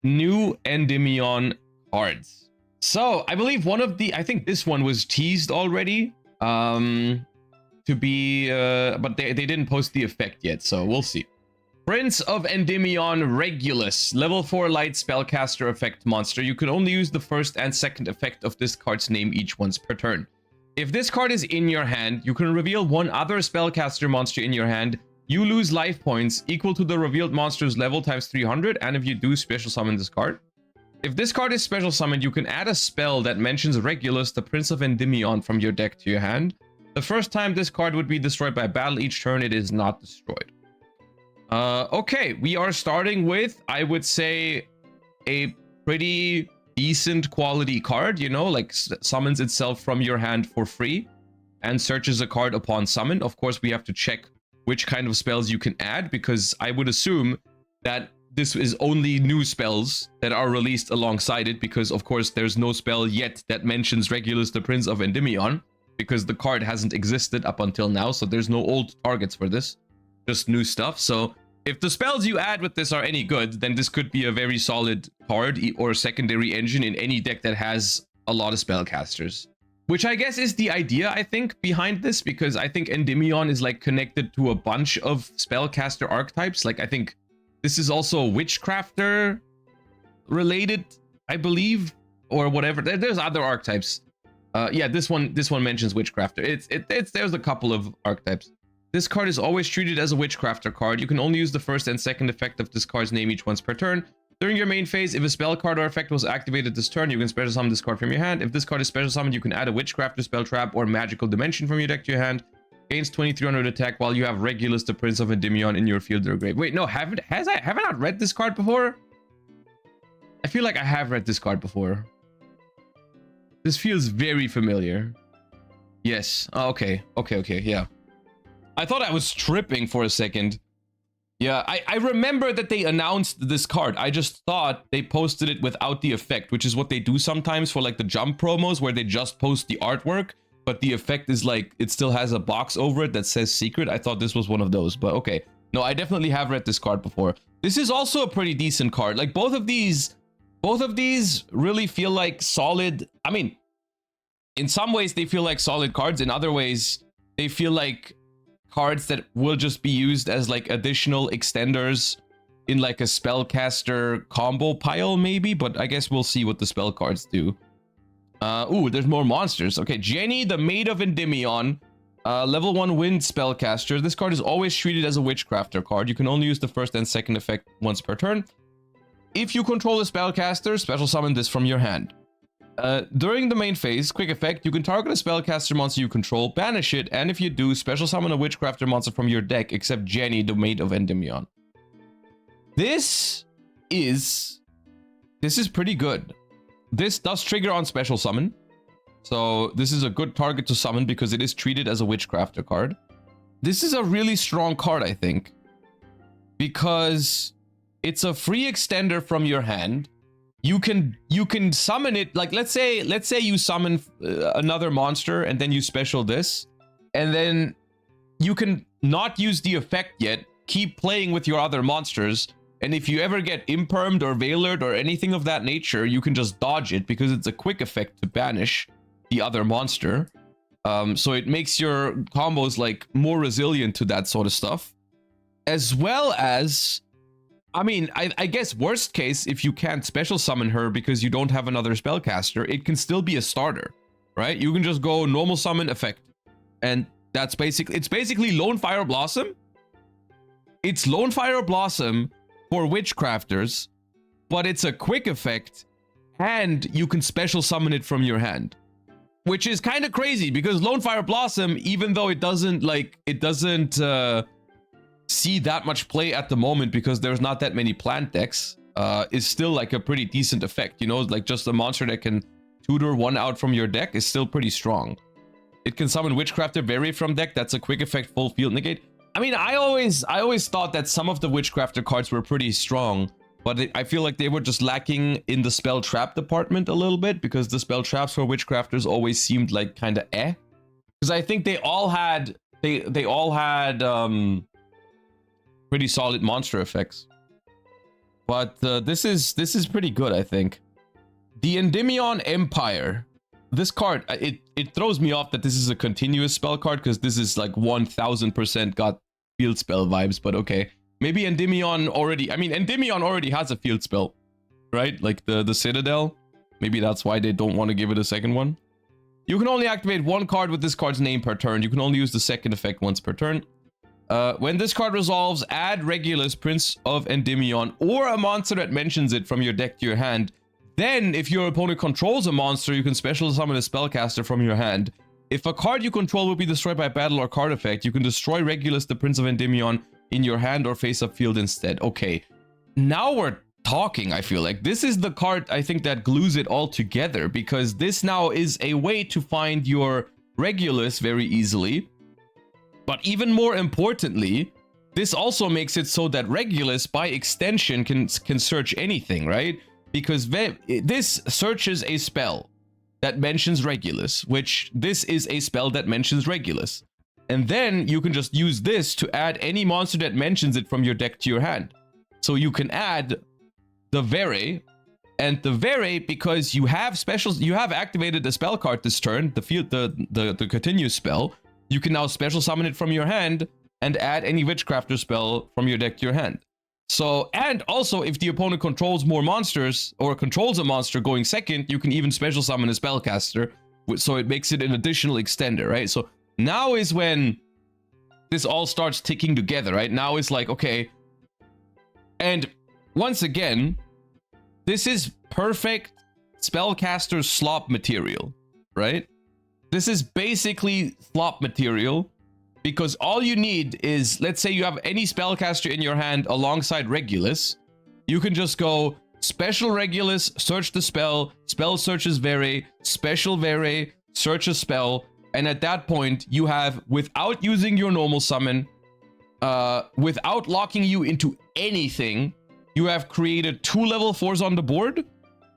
new Endymion cards. So I believe I think this one was teased already. To be, but they didn't post the effect yet, so we'll see. Prince of Endymion Regulus, level 4 light spellcaster effect monster. You can only use the first and second effect of this card's name each once per turn. If this card is in your hand, you can reveal one other spellcaster monster in your hand. You lose life points equal to the revealed monster's level times 300, and if you do, special summon this card. If this card is special summoned, you can add a spell that mentions Regulus, the Prince of Endymion, from your deck to your hand. The first time this card would be destroyed by battle each turn, it is not destroyed. Okay, we are starting with, I would say, a pretty decent quality card, you know, like summons itself from your hand for free and searches a card upon summon. Of course, we have to check which kind of spells you can add, because I would assume that this is only new spells that are released alongside it, because of course there's no spell yet that mentions Regulus, the Prince of Endymion, because the card hasn't existed up until now, so there's no old targets for this, just new stuff. So if the spells you add with this are any good, then this could be a very solid card or secondary engine in any deck that has a lot of spellcasters. Which I guess is the idea, I think, behind this, because I think Endymion is like connected to a bunch of spellcaster archetypes. Like I think this is also Witchcrafter related, I believe, or whatever. There's other archetypes. Yeah, this one mentions Witchcrafter. There's a couple of archetypes. This card is always treated as a Witchcrafter card. You can only use the first and second effect of this card's name each once per turn. During your main phase, if a spell card or effect was activated this turn, you can special summon this card from your hand. If this card is special summoned, you can add a Witchcrafter spell trap or magical dimension from your deck to your hand. Gains 2300 attack while you have Regulus, the Prince of Endymion, in your field or grave. Wait, no, have I not read this card before? I feel like I have read this card before. This feels very familiar. Yes. Oh, okay, yeah. I thought I was tripping for a second. Yeah, I remember that they announced this card. I just thought they posted it without the effect, which is what they do sometimes for like the Jump promos, where they just post the artwork, but the effect is like, it still has a box over it that says secret. I thought this was one of those, but okay. No, I definitely have read this card before. This is also a pretty decent card. Like both of these really feel like solid. I mean, in some ways they feel like solid cards. In other ways, they feel like cards that will just be used as like additional extenders in like a spellcaster combo pile maybe, but I guess we'll see what the spell cards do. Ooh, there's more monsters. Okay, Jenny, the Maid of Endymion, level 1 wind spellcaster. This card is always treated as a Witchcrafter card. You can only use the first and second effect once per turn. If you control a spellcaster, special summon this from your hand. During the main phase, quick effect, you can target a spellcaster monster you control, banish it, and if you do, special summon a Witchcrafter monster from your deck, except Jenny, the Maid of Endymion. This is pretty good. This does trigger on special summon, so this is a good target to summon because it is treated as a Witchcrafter card. This is a really strong card, I think, because it's a free extender from your hand. You can summon it, like let's say you summon another monster and then you special this, and then you can not use the effect yet, keep playing with your other monsters, and if you ever get impermed or veilered or anything of that nature, you can just dodge it because it's a quick effect to banish the other monster. So it makes your combos like more resilient to that sort of stuff, as well as, I mean, I guess worst case, if you can't special summon her because you don't have another spellcaster, it can still be a starter, right? You can just go normal summon effect, and that's basically Lone Fire Blossom. It's Lone Fire Blossom for Witchcrafters, but it's a quick effect, and you can special summon it from your hand, which is kind of crazy because Lone Fire Blossom, even though it doesn't see that much play at the moment because there's not that many plant decks, is still like a pretty decent effect, you know, like just a monster that can tutor one out from your deck is still pretty strong. It can summon Witchcrafter Berry from deck. That's a quick effect, full field negate. I mean, I always thought that some of the Witchcrafter cards were pretty strong, but I feel like they were just lacking in the spell trap department a little bit, because the spell traps for Witchcrafters always seemed like kind of because I think they all had pretty solid monster effects. But this is pretty good, I think. The Endymion Empire. This card, it throws me off that this is a continuous spell card, because this is like 1000% got field spell vibes, but okay. Maybe Endymion already, I mean, Endymion already has a field spell, right? Like the Citadel. Maybe that's why they don't want to give it a second one. You can only activate one card with this card's name per turn. You can only use the second effect once per turn. When this card resolves, add Regulus, Prince of Endymion, or a monster that mentions it from your deck to your hand. Then, if your opponent controls a monster, you can special summon a Spellcaster from your hand. If a card you control will be destroyed by battle or card effect, you can destroy Regulus, the Prince of Endymion, in your hand or face-up field instead. Okay, now we're talking, I feel like. This is the card, I think, that glues it all together, because this now is a way to find your Regulus very easily. But even more importantly, this also makes it so that Regulus, by extension, can search anything, right? Because this searches a spell that mentions Regulus, which this is a spell that mentions Regulus. And then you can just use this to add any monster that mentions it from your deck to your hand. So you can add the Vere, and the Vere, because you have activated a spell card this turn, the continuous spell, you can now special summon it from your hand and add any Witchcrafter spell from your deck to your hand. So, and also, if the opponent controls more monsters, or controls a monster going second, you can even special summon a Spellcaster, so it makes it an additional extender, right? So now is when this all starts ticking together, right? Now it's like, okay. And once again, this is perfect Spellcaster slop material, right? This is basically slop material. Because all you need is, let's say you have any Spellcaster in your hand alongside Regulus. You can just go special Regulus, search the spell, spell searches Vere, special Vere, search a spell. And at that point, you have, without using your normal summon, without locking you into anything, you have created 2 level 4s on the board.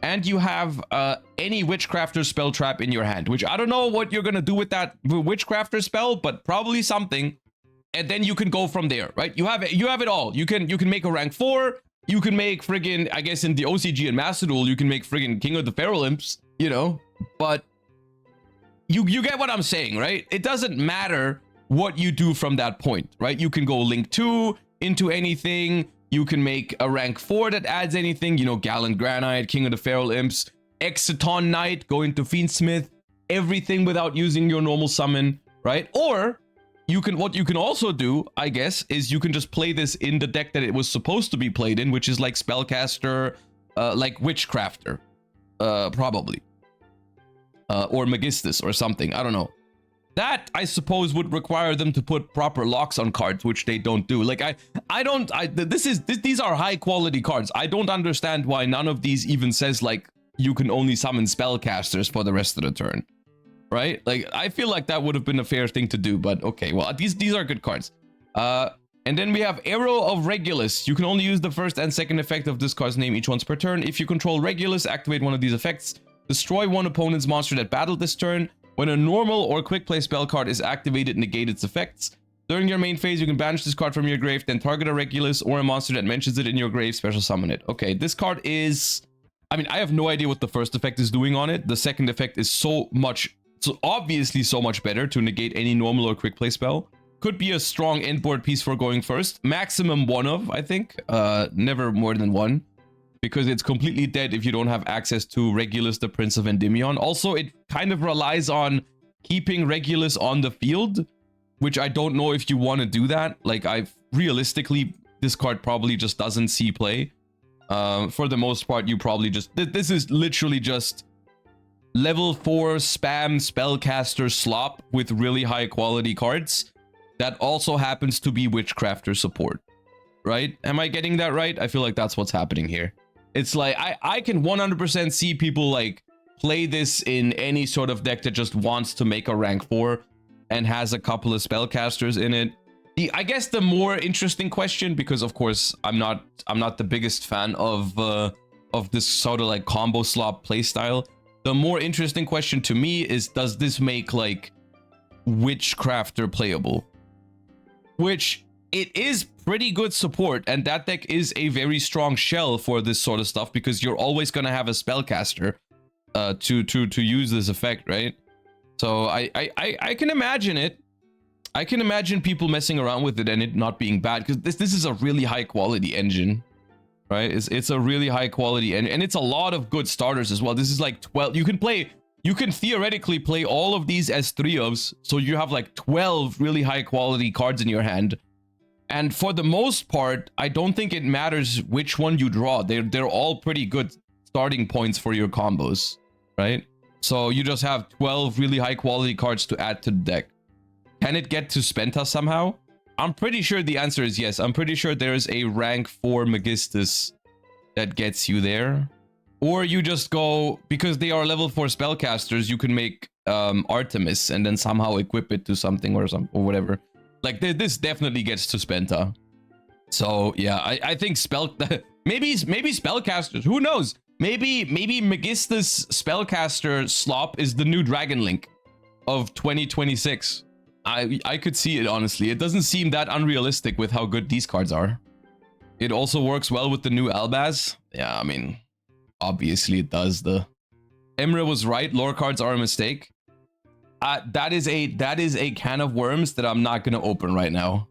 And you have any Witchcrafter spell trap in your hand, which I don't know what you're going to do with that Witchcrafter spell, but probably something. And then you can go from there, right? You have it all. You can make a rank 4. You can make friggin', I guess in the OCG and Master Duel, you can make friggin' King of the Feral Imps, you know? But you get what I'm saying, right? It doesn't matter what you do from that point, right? You can go Link 2 into anything. You can make a rank 4 that adds anything, you know, Gallant Granite, King of the Feral Imps, Exciton Knight, go into Fiendsmith, everything without using your normal summon, right? Or what you can also do, I guess, is you can just play this in the deck that it was supposed to be played in, which is like Spellcaster, like Witchcrafter, probably. Or Magistus or something, I don't know. That, I suppose, would require them to put proper locks on cards, which they don't do. Like, these are high quality cards. I don't understand why none of these even says, like, you can only summon Spellcasters for the rest of the turn. Right? Like, I feel like that would have been a fair thing to do, but okay, well, these are good cards. And then we have Arrow of Regulus. You can only use the first and second effect of this card's name each once per turn. If you control Regulus, activate one of these effects. Destroy one opponent's monster that battled this turn. When a normal or quick play spell card is activated, negate its effects. During your main phase, you can banish this card from your grave, then target a Regulus or a monster that mentions it in your grave, special summon it. Okay, this card is... I mean, I have no idea what the first effect is doing on it. The second effect is obviously so much better to negate any normal or quick play spell. Could be a strong end board piece for going first. Maximum 1 of, I think. Never more than 1. Because it's completely dead if you don't have access to Regulus, the Prince of Endymion. Also, it kind of relies on keeping Regulus on the field, which I don't know if you want to do that. Like, realistically, this card probably just doesn't see play. For the most part, you probably just... This is literally just level 4 spam Spellcaster slop with really high quality cards. That also happens to be Witchcrafter support. Right? Am I getting that right? I feel like that's what's happening here. It's like, I can 100% see people, like, play this in any sort of deck that just wants to make a rank 4 and has a couple of Spellcasters in it. I guess the more interesting question, because of course I'm not the biggest fan of this sort of like combo slop playstyle. The more interesting question to me is, does this make like Witchcrafter playable? Which it is pretty good support, and that deck is a very strong shell for this sort of stuff because you're always gonna have a spellcaster to use this effect, right? So I can imagine it. I can imagine people messing around with it and it not being bad, because this is a really high quality engine, right? It's a really high quality, and it's a lot of good starters as well. This is like 12. You can theoretically play all of these as 3-ofs, so you have like 12 really high quality cards in your hand. And for the most part, I don't think it matters which one you draw. They're all pretty good starting points for your combos, right? So you just have 12 really high quality cards to add to the deck. Can it get to Spenta somehow? I'm pretty sure the answer is yes. I'm pretty sure there is a rank 4 Magistus that gets you there. Or you just go, because they are level 4 spellcasters, you can make Artemis and then somehow equip it to something or whatever. Like this definitely gets to Spenta. So yeah, I think maybe spellcasters, who knows? Maybe Magistus spellcaster slop is the new Dragon Link of 2026. I could see it, honestly. It doesn't seem that unrealistic with how good these cards are. It also works well with the new Albaz. Yeah, I mean, obviously it does. The Emre was right. Lore cards are a mistake. That is a can of worms that I'm not gonna open right now.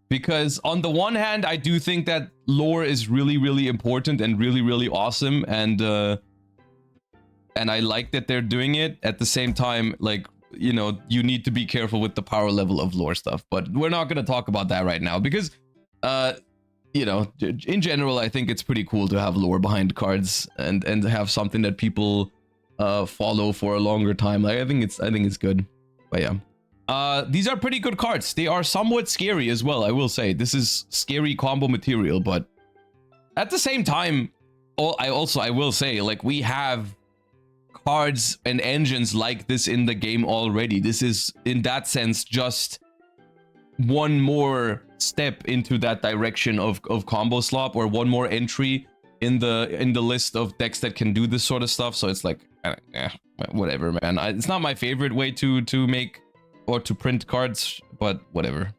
Because on the one hand, I do think that lore is really, really important and really, really awesome, and I like that they're doing it. At the same time, like, you know, you need to be careful with the power level of lore stuff. But we're not gonna talk about that right now because, you know, in general, I think it's pretty cool to have lore behind cards and have something that people follow for a longer time. Like, I think it's good. But yeah. These are pretty good cards. They are somewhat scary as well, I will say. This is scary combo material, but at the same time, I will say, like, we have cards and engines like this in the game already. This is, in that sense, just one more step into that direction of combo slop, or one more entry in the list of decks that can do this sort of stuff. So it's like, whatever, man. It's not my favorite way to make or to print cards, but whatever.